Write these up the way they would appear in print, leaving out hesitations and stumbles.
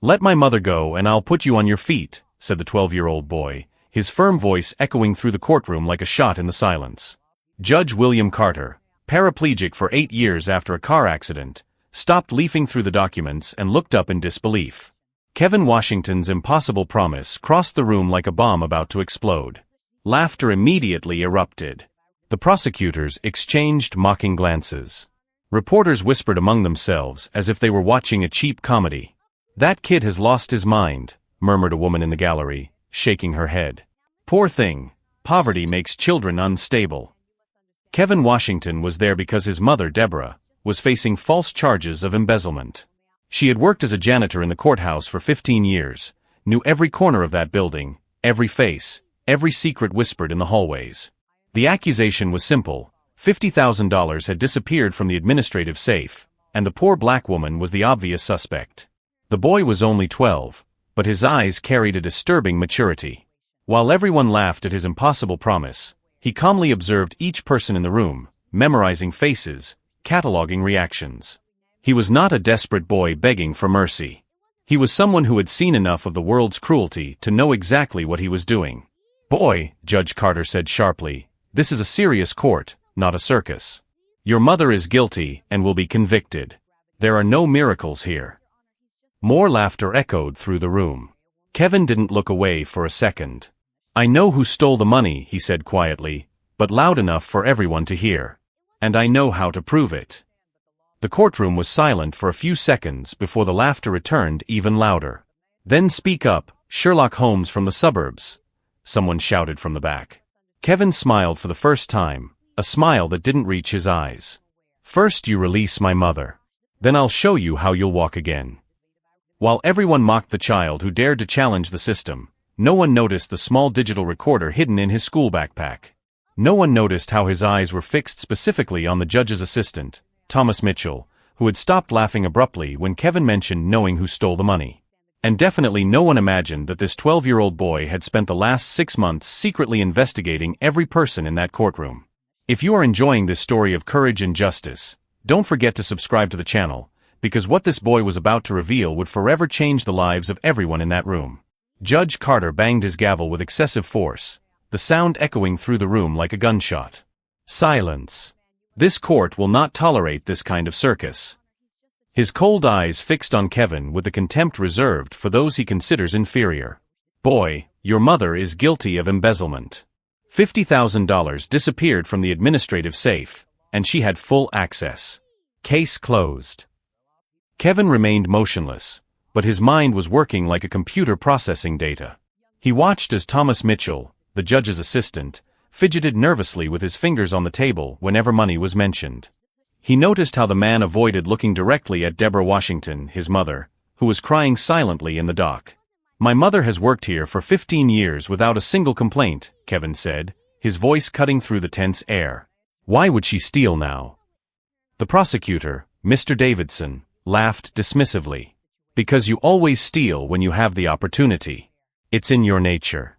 "Let my mother go and I'll put you on your feet," said the 12-year-old boy, his firm voice echoing through the courtroom like a shot in the silence. Judge William Carter, paraplegic for 8 years after a car accident, stopped leafing through the documents and looked up in disbelief. Kevin Washington's impossible promise crossed the room like a bomb about to explode. Laughter immediately erupted. The prosecutors exchanged mocking glances. Reporters whispered among themselves as if they were watching a cheap comedy. "That kid has lost his mind," murmured a woman in the gallery, shaking her head. "Poor thing, poverty makes children unstable." Kevin Washington was there because his mother, Deborah, was facing false charges of embezzlement. She had worked as a janitor in the courthouse for 15 years, knew every corner of that building, every face, every secret whispered in the hallways. The accusation was simple: $50,000 had disappeared from the administrative safe, and the poor black woman was the obvious suspect. The boy was only 12, but his eyes carried a disturbing maturity. While everyone laughed at his impossible promise, he calmly observed each person in the room, memorizing faces, cataloging reactions. He was not a desperate boy begging for mercy. He was someone who had seen enough of the world's cruelty to know exactly what he was doing. "Boy," Judge Carter said sharply, "this is a serious court, not a circus. Your mother is guilty and will be convicted. There are no miracles here." More laughter echoed through the room. Kevin didn't look away for a second. "I know who stole the money," he said quietly, but loud enough for everyone to hear. "And I know how to prove it." The courtroom was silent for a few seconds before the laughter returned even louder. "Then speak up, Sherlock Holmes from the suburbs," someone shouted from the back. Kevin smiled for the first time, a smile that didn't reach his eyes. "First you release my mother. Then I'll show you how you'll walk again." While everyone mocked the child who dared to challenge the system, no one noticed the small digital recorder hidden in his school backpack. No one noticed how his eyes were fixed specifically on the judge's assistant, Thomas Mitchell, who had stopped laughing abruptly when Kevin mentioned knowing who stole the money. And definitely no one imagined that this 12-year-old boy had spent the last 6 months secretly investigating every person in that courtroom. If you are enjoying this story of courage and justice, don't forget to subscribe to the channel, because what this boy was about to reveal would forever change the lives of everyone in that room. Judge Carter banged his gavel with excessive force, the sound echoing through the room like a gunshot. "Silence. This court will not tolerate this kind of circus." His cold eyes fixed on Kevin with the contempt reserved for those he considers inferior. "Boy, your mother is guilty of embezzlement. $50,000 disappeared from the administrative safe, and she had full access. Case closed." Kevin remained motionless, but his mind was working like a computer processing data. He watched as Thomas Mitchell, the judge's assistant, fidgeted nervously with his fingers on the table whenever money was mentioned. He noticed how the man avoided looking directly at Deborah Washington, his mother, who was crying silently in the dock. "My mother has worked here for 15 years without a single complaint," Kevin said, his voice cutting through the tense air. "Why would she steal now?" The prosecutor, Mr. Davidson, laughed dismissively. "Because you always steal when you have the opportunity. It's in your nature."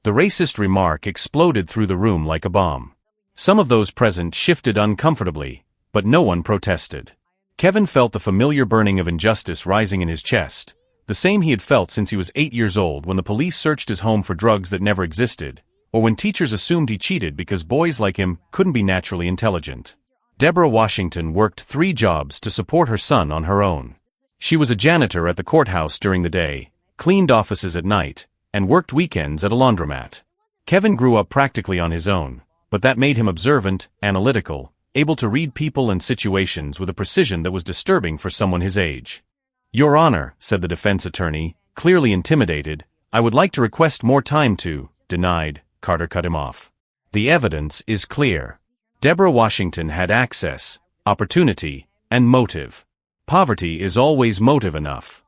The racist remark exploded through the room like a bomb. Some of those present shifted uncomfortably, but no one protested. Kevin felt the familiar burning of injustice rising in his chest, the same he had felt since he was 8 years old when the police searched his home for drugs that never existed, or when teachers assumed he cheated because boys like him couldn't be naturally intelligent. Deborah Washington worked 3 jobs to support her son on her own. She was a janitor at the courthouse during the day, cleaned offices at night, and worked weekends at a laundromat. Kevin grew up practically on his own, but that made him observant, analytical, able to read people and situations with a precision that was disturbing for someone his age. "Your Honor," said the defense attorney, clearly intimidated, "I would like to request more time to..." Denied, Carter cut him off. "The evidence is clear. Deborah Washington had access, opportunity, and motive. Poverty is always motive enough."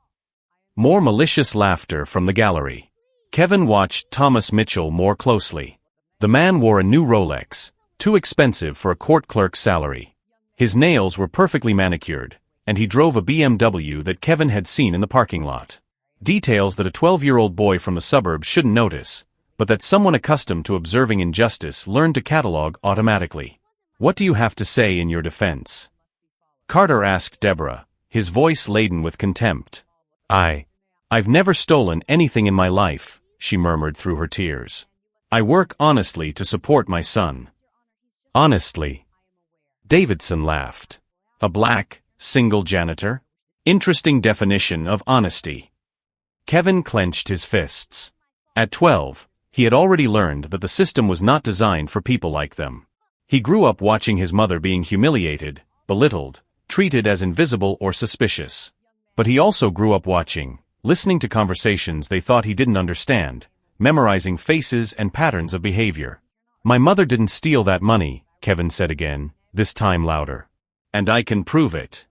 More malicious laughter from the gallery. Kevin watched Thomas Mitchell more closely. The man wore a new Rolex, too expensive for a court clerk's salary. His nails were perfectly manicured, and he drove a BMW that Kevin had seen in the parking lot. Details that a 12-year-old boy from the suburbs shouldn't notice, but that someone accustomed to observing injustice learned to catalog automatically. "What do you have to say in your defense?" Carter asked Deborah, his voice laden with contempt. "I've never stolen anything in my life," she murmured through her tears. "I work honestly to support my son." "Honestly?" Davidson laughed. "A black, single janitor? Interesting definition of honesty." Kevin clenched his fists. At 12, he had already learned that the system was not designed for people like them. He grew up watching his mother being humiliated, belittled, treated as invisible or suspicious. But he also grew up watching, listening to conversations they thought he didn't understand, memorizing faces and patterns of behavior. "My mother didn't steal that money," Kevin said again, this time louder. "And I can prove it."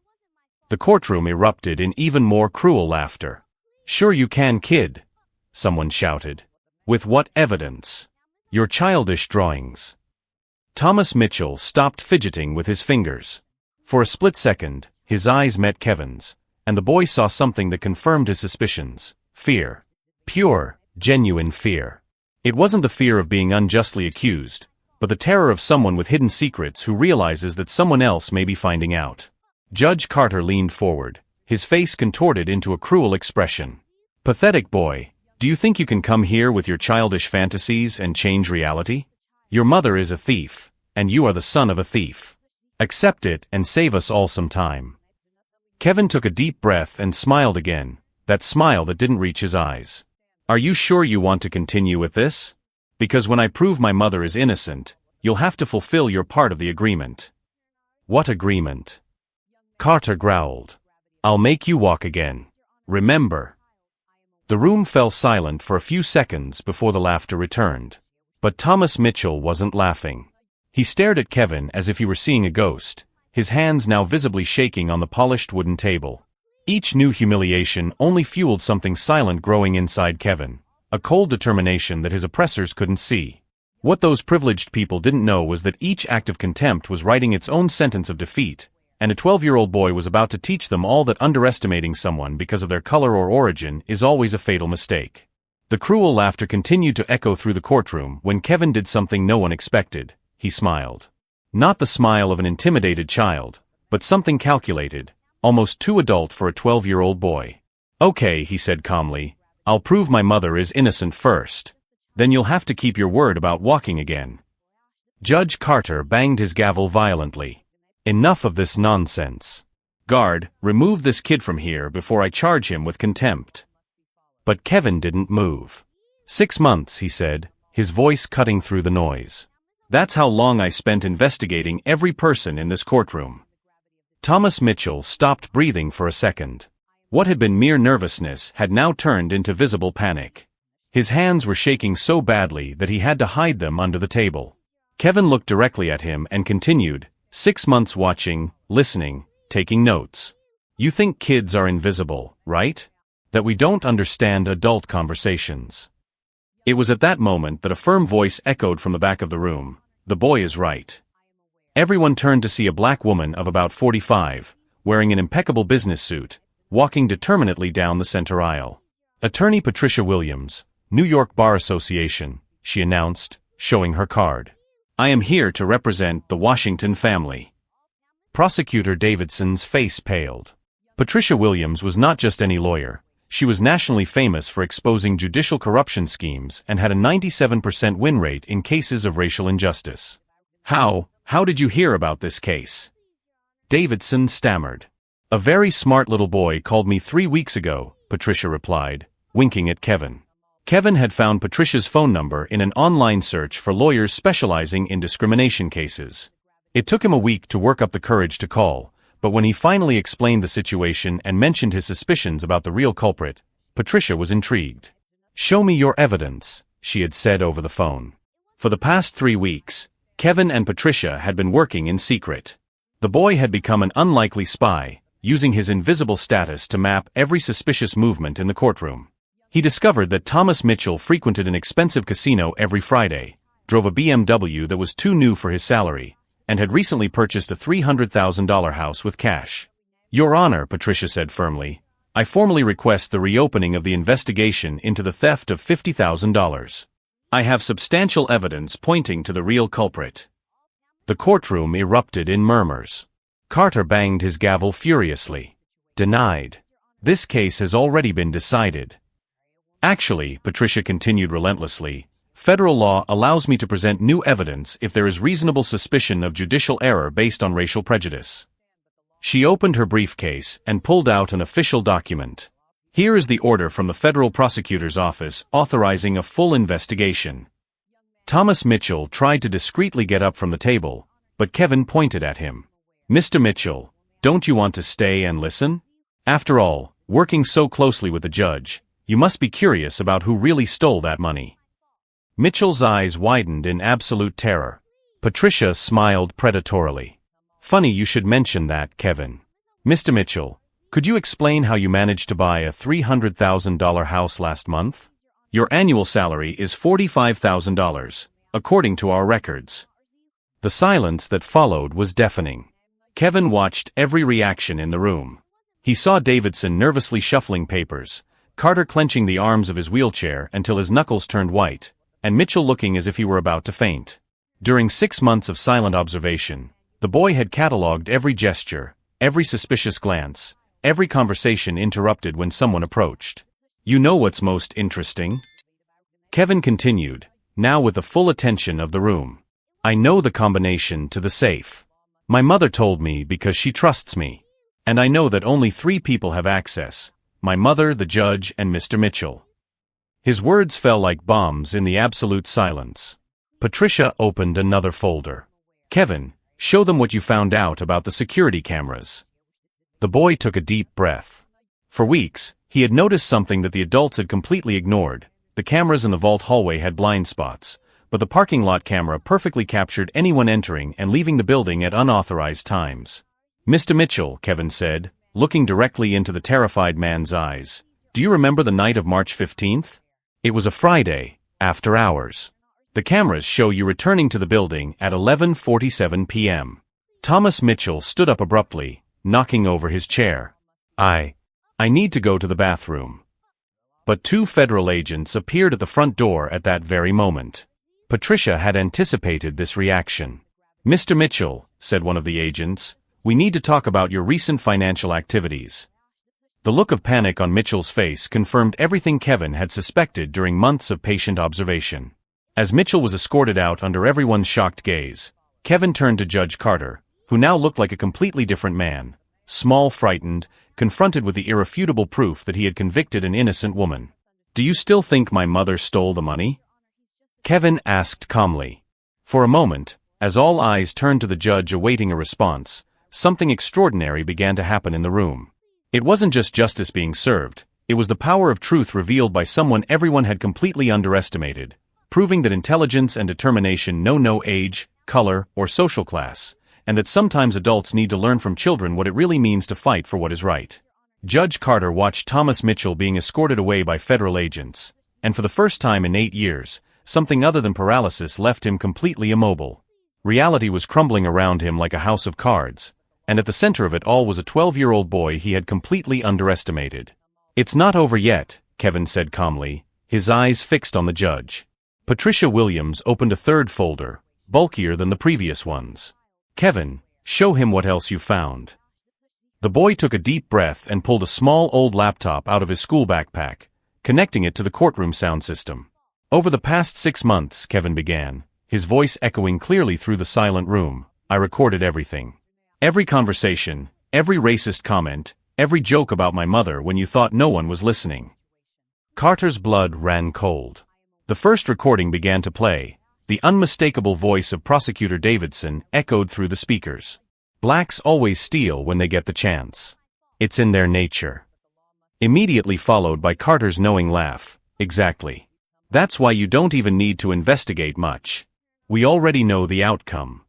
The courtroom erupted in even more cruel laughter. "Sure you can, kid," someone shouted. "With what evidence?" "Your childish drawings." Thomas Mitchell stopped fidgeting with his fingers. For a split second, his eyes met Kevin's, and the boy saw something that confirmed his suspicions: fear. Pure, genuine fear. It wasn't the fear of being unjustly accused, but the terror of someone with hidden secrets who realizes that someone else may be finding out. Judge Carter leaned forward, his face contorted into a cruel expression. "Pathetic boy, do you think you can come here with your childish fantasies and change reality? Your mother is a thief, and you are the son of a thief. Accept it and save us all some time." Kevin took a deep breath and smiled again, that smile that didn't reach his eyes. "Are you sure you want to continue with this? Because when I prove my mother is innocent, you'll have to fulfill your part of the agreement." "What agreement?" Carter growled. "I'll make you walk again. Remember." The room fell silent for a few seconds before the laughter returned. But Thomas Mitchell wasn't laughing. He stared at Kevin as if he were seeing a ghost, his hands now visibly shaking on the polished wooden table. Each new humiliation only fueled something silent growing inside Kevin, a cold determination that his oppressors couldn't see. What those privileged people didn't know was that each act of contempt was writing its own sentence of defeat, and a 12-year-old boy was about to teach them all that underestimating someone because of their color or origin is always a fatal mistake. The cruel laughter continued to echo through the courtroom when Kevin did something no one expected. He smiled. Not the smile of an intimidated child, but something calculated, almost too adult for a 12-year-old boy. "Okay," he said calmly, "I'll prove my mother is innocent first. Then you'll have to keep your word about walking again." Judge Carter banged his gavel violently. "Enough of this nonsense. Guard, remove this kid from here before I charge him with contempt." But Kevin didn't move. 6 months, he said, his voice cutting through the noise. "That's how long I spent investigating every person in this courtroom." Thomas Mitchell stopped breathing for a second. What had been mere nervousness had now turned into visible panic. His hands were shaking so badly that he had to hide them under the table. Kevin looked directly at him and continued, 6 months watching, listening, taking notes. "You think kids are invisible, right? That we don't understand adult conversations." It was at that moment that a firm voice echoed from the back of the room. "The boy is right." Everyone turned to see a black woman of about 45, wearing an impeccable business suit, walking determinedly down the center aisle. "Attorney Patricia Williams, New York Bar Association," she announced, showing her card. "I am here to represent the Washington family." Prosecutor Davidson's face paled. Patricia Williams was not just any lawyer. She was nationally famous for exposing judicial corruption schemes and had a 97% win rate in cases of racial injustice. How did you hear about this case?" Davidson stammered. "A very smart little boy called me 3 weeks ago," Patricia replied, winking at Kevin. Kevin had found Patricia's phone number in an online search for lawyers specializing in discrimination cases. It took him a week to work up the courage to call, but when he finally explained the situation and mentioned his suspicions about the real culprit, Patricia was intrigued. "Show me your evidence," she had said over the phone. For the past 3 weeks, Kevin and Patricia had been working in secret. The boy had become an unlikely spy, using his invisible status to map every suspicious movement in the courtroom. He discovered that Thomas Mitchell frequented an expensive casino every Friday, drove a BMW that was too new for his salary, and had recently purchased a $300,000 house with cash. "Your Honor," Patricia said firmly, "I formally request the reopening of the investigation into the theft of $50,000. I have substantial evidence pointing to the real culprit." The courtroom erupted in murmurs. Carter banged his gavel furiously. "Denied. This case has already been decided. Actually, Patricia continued relentlessly, federal law allows me to present new evidence if there is reasonable suspicion of judicial error based on racial prejudice. She opened her briefcase and pulled out an official document. Here is the order from the federal prosecutor's office authorizing a full investigation. Thomas Mitchell tried to discreetly get up from the table, but Kevin pointed at him. Mr. Mitchell, don't you want to stay and listen? After all, working so closely with the judge, you must be curious about who really stole that money. Mitchell's eyes widened in absolute terror. Patricia smiled predatorily. Funny you should mention that, Kevin. Mr. Mitchell, could you explain how you managed to buy a $300,000 house last month? Your annual salary is $45,000, according to our records. The silence that followed was deafening. Kevin watched every reaction in the room. He saw Davidson nervously shuffling papers, Carter clenching the arms of his wheelchair until his knuckles turned white, and Mitchell looking as if he were about to faint. During 6 months of silent observation, the boy had catalogued every gesture, every suspicious glance, every conversation interrupted when someone approached. You know what's most interesting? Kevin continued, now with the full attention of the room. I know the combination to the safe. My mother told me because she trusts me. And I know that only 3 people have access, my mother, the judge, and Mr. Mitchell. His words fell like bombs in the absolute silence. Patricia opened another folder. Kevin, show them what you found out about the security cameras. The boy took a deep breath. For weeks, he had noticed something that the adults had completely ignored. The cameras in the vault hallway had blind spots, but the parking lot camera perfectly captured anyone entering and leaving the building at unauthorized times. Mr. Mitchell, Kevin said, looking directly into the terrified man's eyes, do you remember the night of March 15th? It was a Friday, after hours. The cameras show you returning to the building at 11:47 p.m. Thomas Mitchell stood up abruptly, knocking over his chair. I need to go to the bathroom. But 2 federal agents appeared at the front door at that very moment. Patricia had anticipated this reaction. Mr. Mitchell, said one of the agents, we need to talk about your recent financial activities. The look of panic on Mitchell's face confirmed everything Kevin had suspected during months of patient observation. As Mitchell was escorted out under everyone's shocked gaze, Kevin turned to Judge Carter, who now looked like a completely different man, small, frightened, confronted with the irrefutable proof that he had convicted an innocent woman. Do you still think my mother stole the money? Kevin asked calmly. For a moment, as all eyes turned to the judge awaiting a response, something extraordinary began to happen in the room. It wasn't just justice being served, it was the power of truth revealed by someone everyone had completely underestimated, proving that intelligence and determination know no age, color, or social class, and that sometimes adults need to learn from children what it really means to fight for what is right. Judge Carter watched Thomas Mitchell being escorted away by federal agents, and for the first time in 8 years, something other than paralysis left him completely immobile. Reality was crumbling around him like a house of cards, and at the center of it all was a 12-year-old boy he had completely underestimated. It's not over yet, Kevin said calmly, his eyes fixed on the judge. Patricia Williams opened a third folder, bulkier than the previous ones. Kevin, show him what else you found. The boy took a deep breath and pulled a small old laptop out of his school backpack, connecting it to the courtroom sound system. Over the past 6 months, Kevin began, his voice echoing clearly through the silent room, I recorded everything. Every conversation, every racist comment, every joke about my mother when you thought no one was listening. Carter's blood ran cold. The first recording began to play. The unmistakable voice of Prosecutor Davidson echoed through the speakers. Blacks always steal when they get the chance. It's in their nature. Immediately followed by Carter's knowing laugh. Exactly. That's why you don't even need to investigate much. We already know the outcome.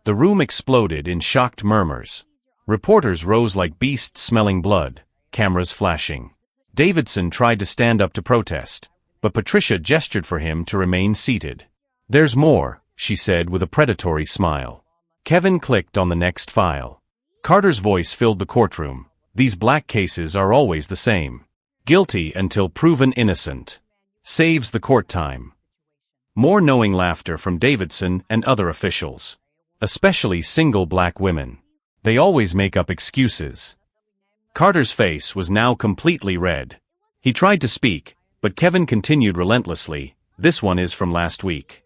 The room exploded in shocked murmurs. Reporters rose like beasts smelling blood, cameras flashing. Davidson tried to stand up to protest, but Patricia gestured for him to remain seated. There's more, she said with a predatory smile. Kevin clicked on the next file. Carter's voice filled the courtroom. These black cases are always the same. Guilty until proven innocent. Saves the court time. More knowing laughter from Davidson and other officials. Especially single black women. They always make up excuses. Carter's face was now completely red. He tried to speak, but Kevin continued relentlessly, "This one is from last week.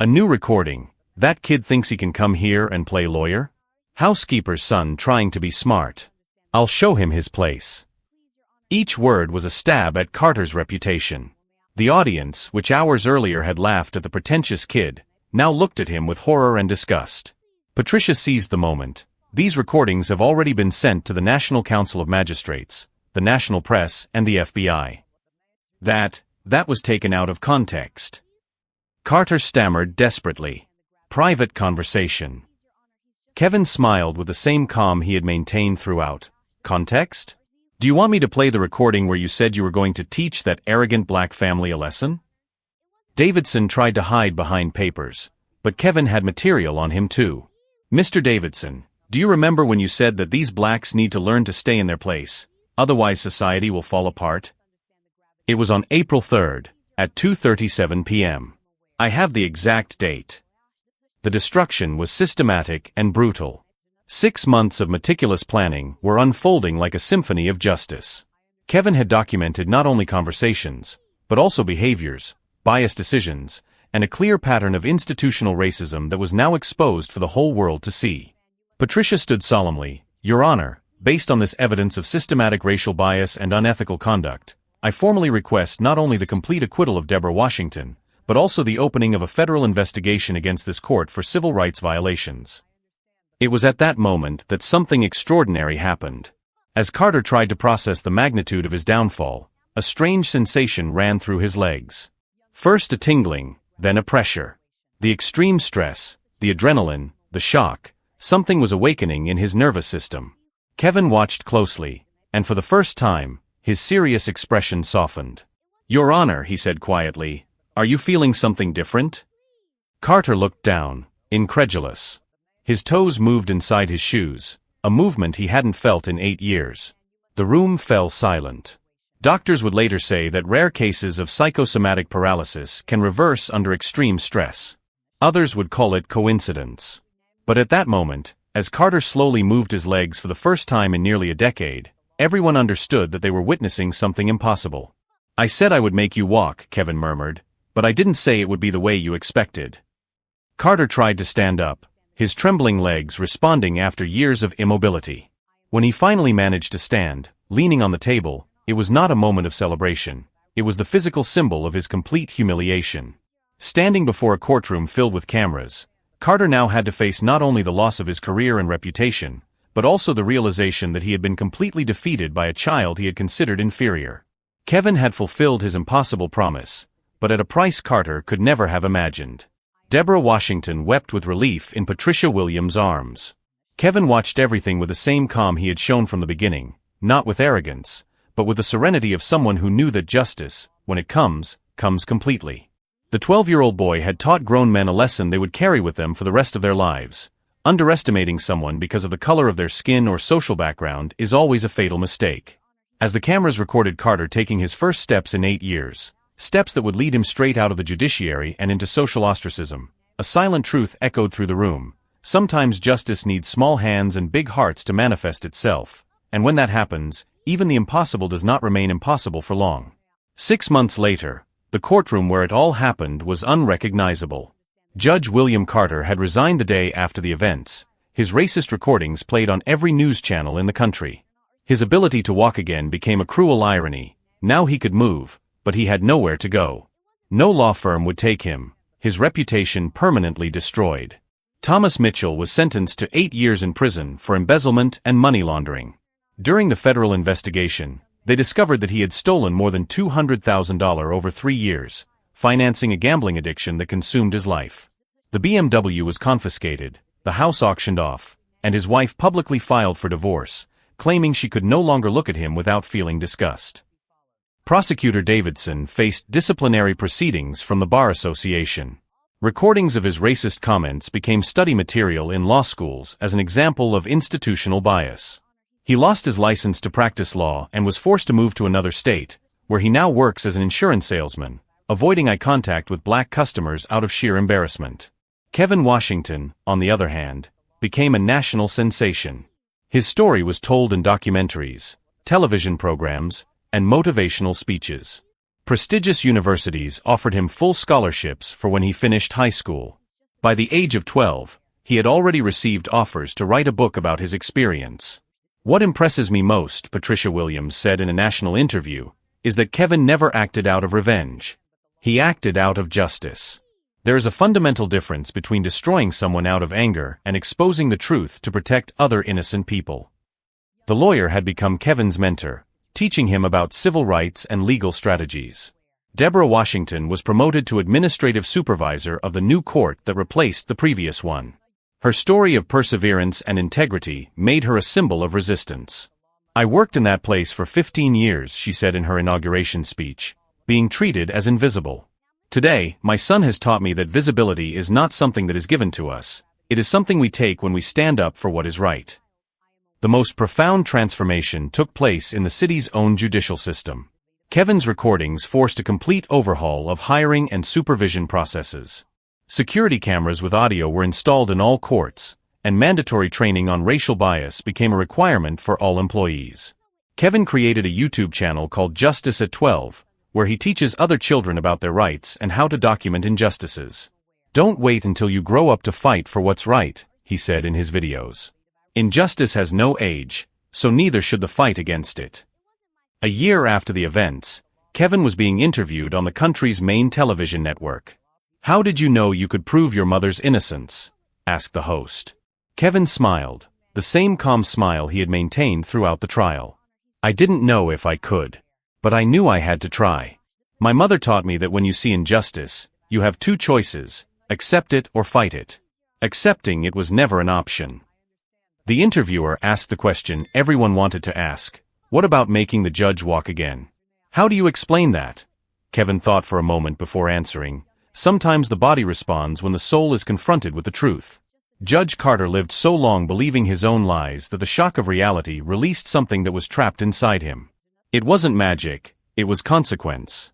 A new recording. That kid thinks he can come here and play lawyer? Housekeeper's son trying to be smart. I'll show him his place." Each word was a stab at Carter's reputation. The audience, which hours earlier had laughed at the pretentious kid, now looked at him with horror and disgust. Patricia seized the moment. "These recordings have already been sent to the National Council of Magistrates, the national press, and the FBI. That was taken out of context." Carter stammered desperately. "Private conversation." Kevin smiled with the same calm he had maintained throughout. "Context? Do you want me to play the recording where you said you were going to teach that arrogant black family a lesson?" Davidson tried to hide behind papers, but Kevin had material on him too. "Mr. Davidson, do you remember when you said that these blacks need to learn to stay in their place, otherwise society will fall apart?" It was on April 3rd, at 2:37 p.m. I have the exact date. The destruction was systematic and brutal. 6 months of meticulous planning were unfolding like a symphony of justice. Kevin had documented not only conversations, but also behaviors, biased decisions, and a clear pattern of institutional racism that was now exposed for the whole world to see. Patricia stood solemnly, "Your Honor, based on this evidence of systematic racial bias and unethical conduct, I formally request not only the complete acquittal of Deborah Washington, but also the opening of a federal investigation against this court for civil rights violations." It was at that moment that something extraordinary happened. As Carter tried to process the magnitude of his downfall, a strange sensation ran through his legs. First a tingling, then a pressure. The extreme stress, the adrenaline, the shock, something was awakening in his nervous system. Kevin watched closely, and for the first time, his serious expression softened. "Your Honor," he said quietly, "are you feeling something different?" Carter looked down, incredulous. His toes moved inside his shoes, a movement he hadn't felt in 8 years. The room fell silent. Doctors would later say that rare cases of psychosomatic paralysis can reverse under extreme stress. Others would call it coincidence. But at that moment, as Carter slowly moved his legs for the first time in nearly a decade, everyone understood that they were witnessing something impossible. "I said I would make you walk," Kevin murmured, "but I didn't say it would be the way you expected." Carter tried to stand up, his trembling legs responding after years of immobility. When he finally managed to stand, leaning on the table, it was not a moment of celebration. It was the physical symbol of his complete humiliation. Standing before a courtroom filled with cameras, Carter now had to face not only the loss of his career and reputation, but also the realization that he had been completely defeated by a child he had considered inferior. Kevin had fulfilled his impossible promise, but at a price Carter could never have imagined. Deborah Washington wept with relief in Patricia Williams' arms. Kevin watched everything with the same calm he had shown from the beginning, not with arrogance, but with the serenity of someone who knew that justice, when it comes completely. The 12-year-old boy had taught grown men a lesson they would carry with them for the rest of their lives. Underestimating someone because of the color of their skin or social background is always a fatal mistake. As the cameras recorded Carter taking his first steps in 8 years, steps that would lead him straight out of the judiciary and into social ostracism, a silent truth echoed through the room. Sometimes justice needs small hands and big hearts to manifest itself, and when that happens, even the impossible does not remain impossible for long. 6 months later, the courtroom where it all happened was unrecognizable. Judge William Carter had resigned the day after the events, his racist recordings played on every news channel in the country. His ability to walk again became a cruel irony. Now he could move, but he had nowhere to go. No law firm would take him, his reputation permanently destroyed. Thomas Mitchell was sentenced to 8 years in prison for embezzlement and money laundering. During the federal investigation, they discovered that he had stolen more than $200,000 over 3 years, financing a gambling addiction that consumed his life. The BMW was confiscated, the house auctioned off, and his wife publicly filed for divorce, claiming she could no longer look at him without feeling disgust. Prosecutor Davidson faced disciplinary proceedings from the Bar Association. Recordings of his racist comments became study material in law schools as an example of institutional bias. He lost his license to practice law and was forced to move to another state, where he now works as an insurance salesman, avoiding eye contact with black customers out of sheer embarrassment. Kevin Washington, on the other hand, became a national sensation. His story was told in documentaries, television programs, and motivational speeches. Prestigious universities offered him full scholarships for when he finished high school. By the age of 12, he had already received offers to write a book about his experience. "What impresses me most," Patricia Williams said in a national interview, "is that Kevin never acted out of revenge. He acted out of justice." There is a fundamental difference between destroying someone out of anger and exposing the truth to protect other innocent people. The lawyer had become Kevin's mentor, teaching him about civil rights and legal strategies. Deborah Washington was promoted to administrative supervisor of the new court that replaced the previous one. Her story of perseverance and integrity made her a symbol of resistance. "I worked in that place for 15 years, she said in her inauguration speech, being treated as invisible. "Today, my son has taught me that visibility is not something that is given to us, it is something we take when we stand up for what is right." The most profound transformation took place in the city's own judicial system. Kevin's recordings forced a complete overhaul of hiring and supervision processes. Security cameras with audio were installed in all courts, and mandatory training on racial bias became a requirement for all employees. Kevin created a YouTube channel called Justice at 12, where he teaches other children about their rights and how to document injustices. "Don't wait until you grow up to fight for what's right," he said in his videos. "Injustice has no age, so neither should the fight against it." A year after the events, Kevin was being interviewed on the country's main television network. "How did you know you could prove your mother's innocence?" asked the host. Kevin smiled, the same calm smile he had maintained throughout the trial. "I didn't know if I could. But I knew I had to try. My mother taught me that when you see injustice, you have two choices, accept it or fight it. Accepting it was never an option." The interviewer asked the question everyone wanted to ask: what about making the judge walk again? "How do you explain that?" Kevin thought for a moment before answering. "Sometimes the body responds when the soul is confronted with the truth." Judge Carter lived so long believing his own lies that the shock of reality released something that was trapped inside him. It wasn't magic, it was consequence.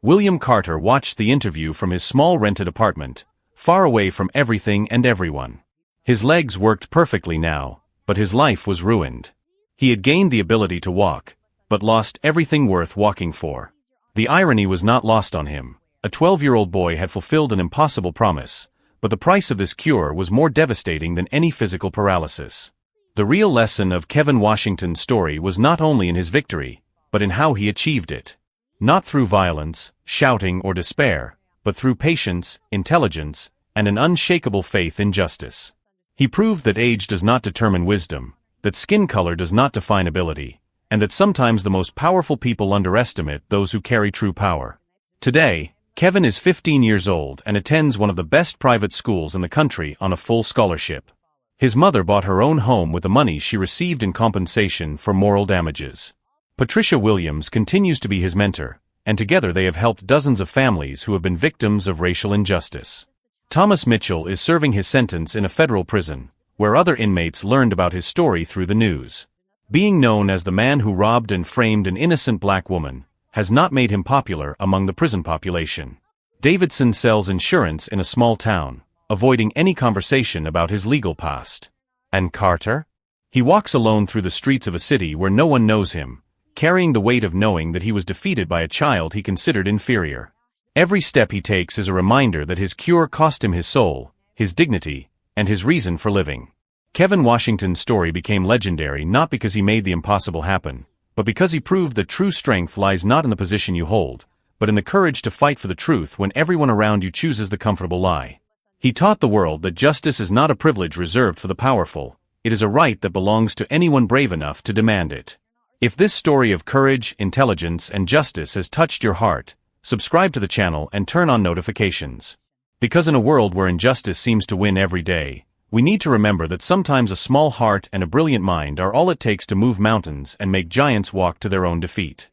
William Carter watched the interview from his small rented apartment, far away from everything and everyone. His legs worked perfectly now, but his life was ruined. He had gained the ability to walk, but lost everything worth walking for. The irony was not lost on him. A 12-year-old boy had fulfilled an impossible promise, but the price of this cure was more devastating than any physical paralysis. The real lesson of Kevin Washington's story was not only in his victory, but in how he achieved it. Not through violence, shouting, or despair, but through patience, intelligence, and an unshakable faith in justice. He proved that age does not determine wisdom, that skin color does not define ability, and that sometimes the most powerful people underestimate those who carry true power. Today, Kevin is 15 years old and attends one of the best private schools in the country on a full scholarship. His mother bought her own home with the money she received in compensation for moral damages. Patricia Williams continues to be his mentor, and together they have helped dozens of families who have been victims of racial injustice. Thomas Mitchell is serving his sentence in a federal prison, where other inmates learned about his story through the news. Being known as the man who robbed and framed an innocent black woman has not made him popular among the prison population. Davidson sells insurance in a small town, avoiding any conversation about his legal past. And Carter? He walks alone through the streets of a city where no one knows him, carrying the weight of knowing that he was defeated by a child he considered inferior. Every step he takes is a reminder that his cure cost him his soul, his dignity, and his reason for living. Kevin Washington's story became legendary not because he made the impossible happen, but because he proved that true strength lies not in the position you hold, but in the courage to fight for the truth when everyone around you chooses the comfortable lie. He taught the world that justice is not a privilege reserved for the powerful, it is a right that belongs to anyone brave enough to demand it. If this story of courage, intelligence, and justice has touched your heart, subscribe to the channel and turn on notifications. Because in a world where injustice seems to win every day, we need to remember that sometimes a small heart and a brilliant mind are all it takes to move mountains and make giants walk to their own defeat.